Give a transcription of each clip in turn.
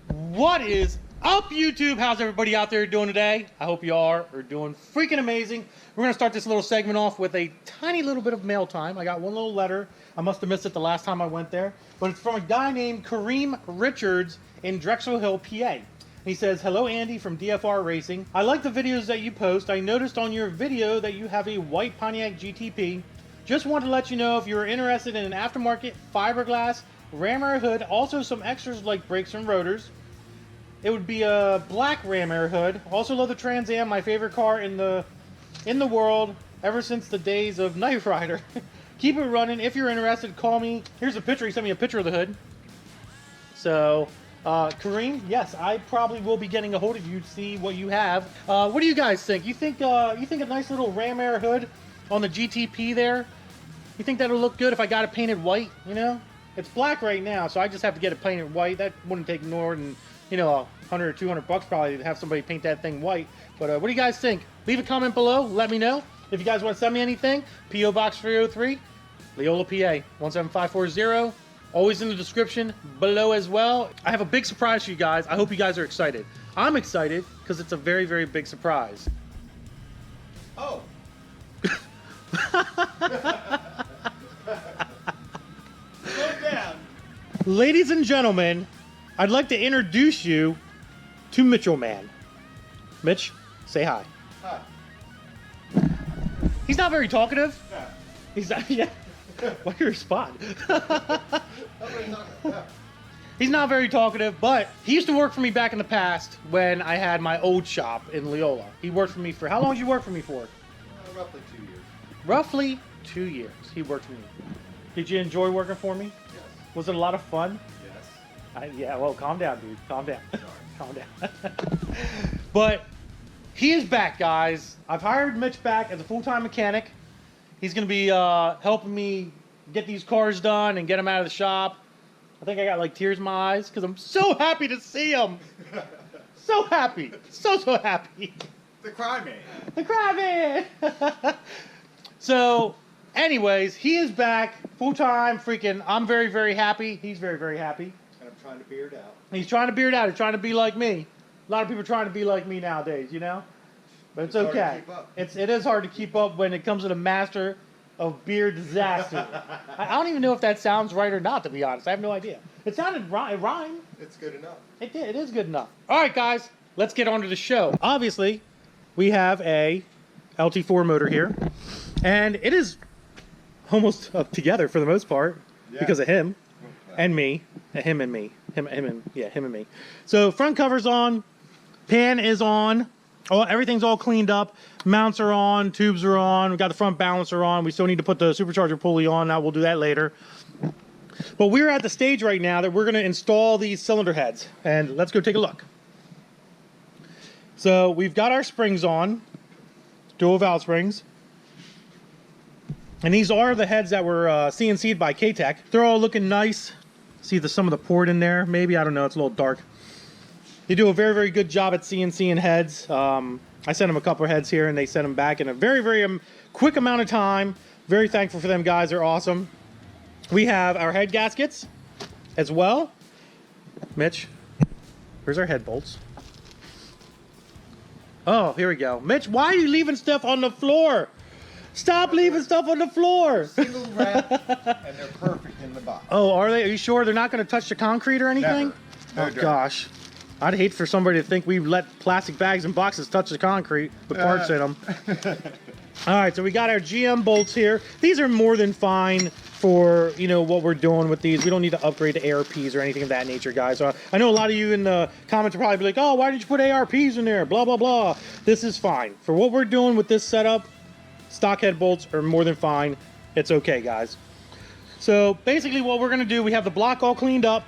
What is up, YouTube? How's everybody out there doing today? I hope you are doing freaking amazing. We're going to start this little segment off with a tiny little bit of mail time. I got one little letter. I must have missed it the last time I went there. But it's from a guy named Kareem Richards in Drexel Hill, PA. He says, "Hello, Andy from DFR Racing. I like the videos that you post. I noticed on your video that you have a white Pontiac GTP. Just want to let you know if you're interested in an aftermarket fiberglass ram air hood, also some extras like brakes and rotors. It would be a black ram air hood. Also love the Trans Am, my favorite car in the world ever since the days of Knight Rider. Keep it running. If you're interested, call me." Here's a picture. He sent me a picture of the hood. So, Kareem, yes, I probably will be getting a hold of you to see what you have. What do you guys think? You think a nice little ram air hood on the GTP there? You think that'll look good if I got it painted white? You know, it's black right now, so I just have to get it painted white. That wouldn't take more than, you know, 100 or 200 bucks probably to have somebody paint that thing white. But what do you guys think? Leave a comment below. Let me know. If you guys want to send me anything, P.O. Box 303, Leola, PA 17540. Always in the description below as well. I have a big surprise for you guys. I hope you guys are excited. I'm excited because it's a very, very big surprise. Oh. Slow down. Ladies and gentlemen, I'd like to introduce you to Mitchell Man. Mitch, say hi. Hi. He's not very talkative. Yeah. He's not, yeah. Why do you respond? He's not very talkative, but he used to work for me back in the past when I had my old shop in Leola. He worked for me for, how long did you work for me for? Roughly 2 years. Roughly 2 years he worked for me. Did you enjoy working for me? Yes. Was it a lot of fun? Yes. Yeah, well, calm down, dude. Calm down. Sorry. Calm down. But he is back, guys. I've hired Mitch back as a full-time mechanic. He's going to be helping me get these cars done and get them out of the shop. I think I got like tears in my eyes because I'm so happy to see him. So happy. So happy. The Cry Man. The Cry Man. So, anyways, he is back full-time. Freaking, I'm very, very happy. He's very, very happy. And I'm trying to beard out. He's trying to beard out. He's trying to be like me. A lot of people are trying to be like me nowadays, you know? But it's hard to okay. keep up. It is hard to keep up when it comes to the master of beard disaster. I don't even know if that sounds right or not, to be honest. I have no idea. It sounded it rhymed. It's good enough. It did. It is good enough. All right, guys. Let's get on to the show. Obviously, we have a LT4 motor here. And it is almost up together for the most part because of him and me. Him and me. Him and me. So front cover's on. Pan is on. Oh, everything's all cleaned up. Mounts are on. Tubes are on. We got the front balancer on. We still need to put the supercharger pulley on. Now we'll do that later. But we're at the stage right now that we're going to install these cylinder heads. And let's go take a look. So we've got our springs on. Dual valve springs. And these are the heads that were CNC'd by K-Tech. They're all looking nice. See some of the port in there. Maybe, I don't know. It's a little dark. They do a very, very good job at CNCing heads. I sent them a couple of heads here, and they sent them back in a very, very quick amount of time. Very thankful for them, guys. They're awesome. We have our head gaskets as well. Mitch, here's our head bolts. Oh, here we go. Mitch, why are you leaving stuff on the floor? Stop leaving stuff on the floor. Single wrap, and they're perfect in the box. Oh, are they? Are you sure they're not going to touch the concrete or anything? Never. No Oh, dirt. gosh. I'd hate for somebody to think we let plastic bags and boxes touch the concrete with parts in them. All right, so we got our GM bolts here. These are more than fine for, you know, what we're doing with these. We don't need to upgrade to ARPs or anything of that nature, guys. I know a lot of you in the comments will probably be like, oh, why did you put ARPs in there? Blah, blah, blah. This is fine. For what we're doing with this setup, stock head bolts are more than fine. It's okay, guys. So basically what we're going to do, we have the block all cleaned up.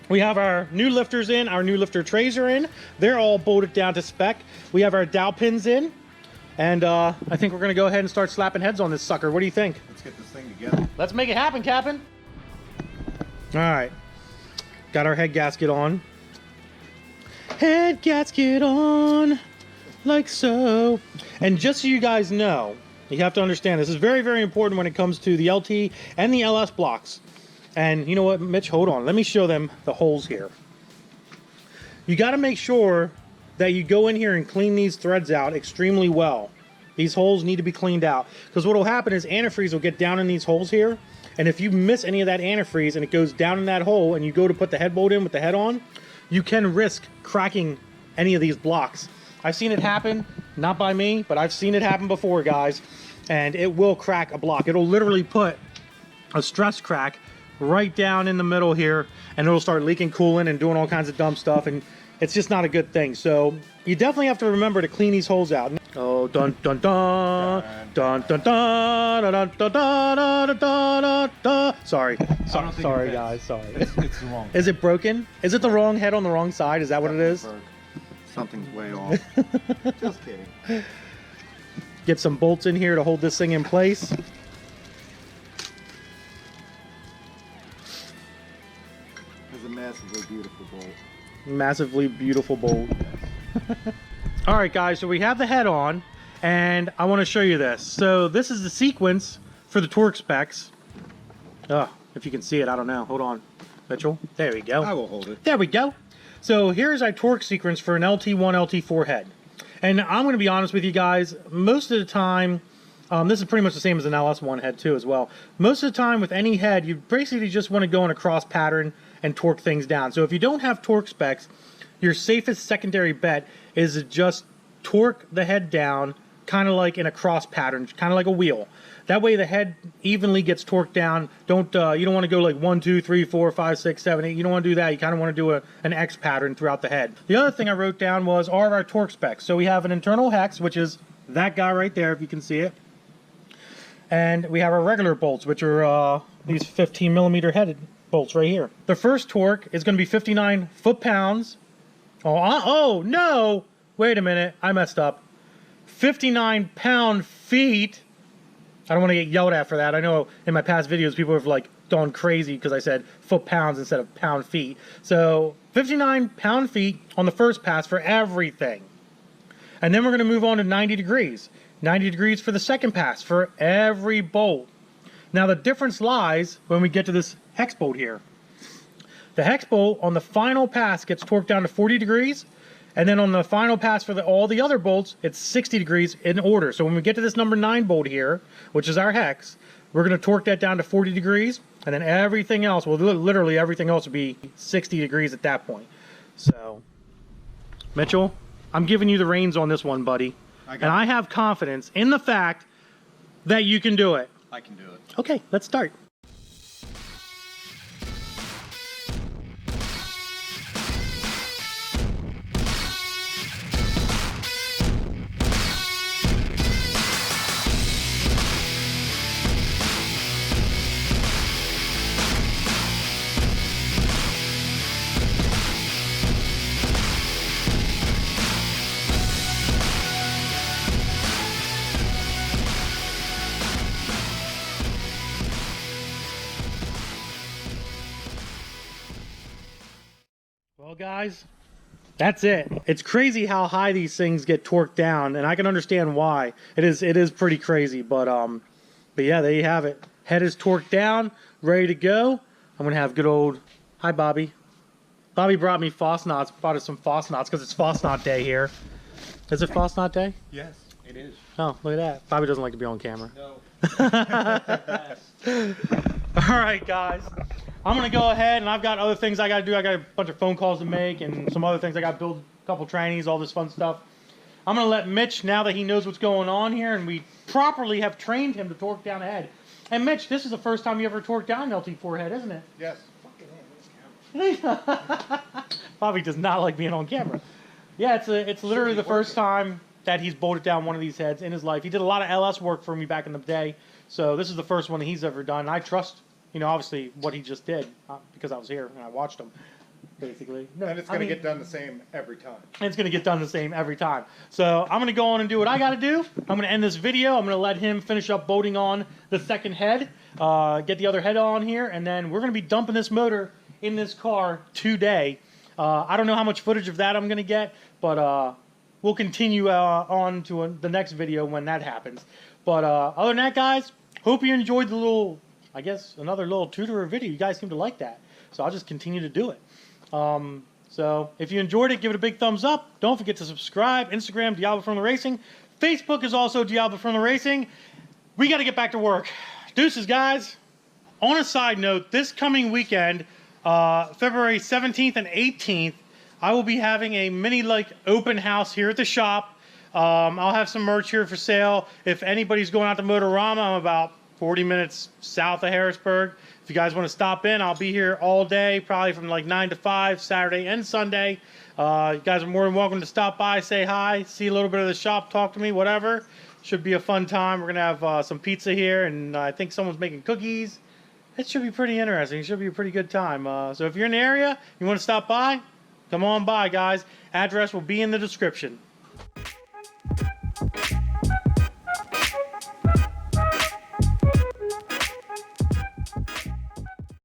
We have our new lifters in, our new lifter trays are in. They're all bolted down to spec. We have our dowel pins in. And I think we're going to go ahead and start slapping heads on this sucker. What do you think? Let's get this thing together. Let's make it happen, Captain. All right. Got our head gasket on. Head gasket on, like so. And just so you guys know, you have to understand, this is very, very important when it comes to the LT and the LS blocks. And you know what, Mitch, hold on. Let me show them the holes here. you got to make sure that you go in here and clean these threads out extremely well. These holes need to be cleaned out, because what will happen is antifreeze will get down in these holes here, and if you miss any of that antifreeze and it goes down in that hole and you go to put the head bolt in with the head on, you can risk cracking any of these blocks. I've seen it happen, not by me, but I've seen it happen before, guys, and it will crack a block. It'll literally put a stress crack right down in the middle here, and it'll start leaking coolant and doing all kinds of dumb stuff, and it's just not a good thing. So you definitely have to remember to clean these holes out. Oh, dun dun dun dun dun dun dun dun dun dun dun dun. Sorry, sorry guys, sorry. It's the wrong. Is it broken? Is it the wrong head on the wrong side? Is that what it is? Something's way off. Just kidding. Get some bolts in here to hold this thing in place. It's a massively beautiful bolt. Massively beautiful bolt. All right, guys, so we have the head on, and I want to show you this. So this is the sequence for the torque specs. If you can see it, I don't know. Hold on, Mitchell. There we go. I will hold it. There we go. So here's our torque sequence for an LT1, LT4 head. And I'm going to be honest with you guys, most of the time, this is pretty much the same as an LS1 head too as well. Most of the time with any head, you basically just want to go in a cross pattern and torque things down. So if you don't have torque specs, your safest secondary bet is to just torque the head down, kind of like in a cross pattern, kind of like a wheel. That way the head evenly gets torqued down. You don't want to go like 1, 2, 3, 4, 5, 6, 7, 8. You don't want to do that. You kind of want to do an X pattern throughout the head. The other thing I wrote down was all of our torque specs. So we have an internal hex, which is that guy right there, if you can see it. And we have our regular bolts, which are these 15 millimeter headed bolts right here. The first torque is going to be 59 foot-pounds. Oh, no! Wait a minute, I messed up. 59 pound-feet. I don't want to get yelled at for that. I know in my past videos people have like gone crazy because I said foot-pounds instead of pound-feet. So 59 pound-feet on the first pass for everything. And then we're going to move on to 90 degrees. 90 degrees for the second pass for every bolt. Now the difference lies when we get to this hex bolt here. The hex bolt on the final pass gets torqued down to 40 degrees, and then on the final pass for all the other bolts, it's 60 degrees in order. So when we get to this number 9 bolt here, which is our hex, we're going to torque that down to 40 degrees, and then everything else, well, literally everything else will be 60 degrees at that point. So, Mitchell, I'm giving you the reins on this one, buddy. I have confidence in the fact that you can do it. I can do it. Okay, let's start. Well, guys, that's it. It's crazy how high these things get torqued down, and I can understand why. It is pretty crazy, but yeah, there you have it. Head is torqued down, ready to go. I'm gonna have good old. Hi, Bobby. Bobby brought me Fosnots. Brought us some Fosnots because it's Fosnot Day here. Is it Fosnot Day? Yes, it is. Oh, look at that. Bobby doesn't like to be on camera. No. All right, guys. I'm going to go ahead, and I've got other things I got to do. I got a bunch of phone calls to make and some other things. I got to build a couple trannies, all this fun stuff. I'm going to let Mitch, now that he knows what's going on here, and we properly have trained him to torque down a head. And Mitch, this is the first time you ever torqued down an LT4 head, isn't it? Yes. Bobby does not like being on camera. Yeah, it's literally the first time that he's bolted down one of these heads in his life. He did a lot of LS work for me back in the day, so this is the first one that he's ever done. I trust, obviously what he just did because I was here and I watched him, basically. No, and it's going to get done the same every time. It's going to get done the same every time. So I'm going to go on and do what I got to do. I'm going to end this video. I'm going to let him finish up bolting on the second head, get the other head on here, and then we're going to be dumping this motor in this car today. I don't know how much footage of that I'm going to get, but we'll continue on to the next video when that happens. But other than that, guys, hope you enjoyed the little, I guess, another little tutorial video. You guys seem to like that, so I'll just continue to do it. So if you enjoyed it, give it a big thumbs up. Don't forget to subscribe. Instagram, Diablo from the Racing. Facebook is also Diablo from the Racing. We got to get back to work. Deuces, guys. On a side note, this coming weekend, February 17th and 18th, I will be having a mini open house here at the shop. I'll have some merch here for sale. If anybody's going out to Motorama, I'm about 40 minutes south of Harrisburg. If you guys want to stop in, I'll be here all day, probably from 9 to 5, Saturday and Sunday. You guys are more than welcome to stop by, say hi, see a little bit of the shop, talk to me, whatever. Should be a fun time. We're going to have some pizza here, and I think someone's making cookies. It should be pretty interesting. It should be a pretty good time. So if you're in the area, you want to stop by, come on by, guys. Address will be in the description.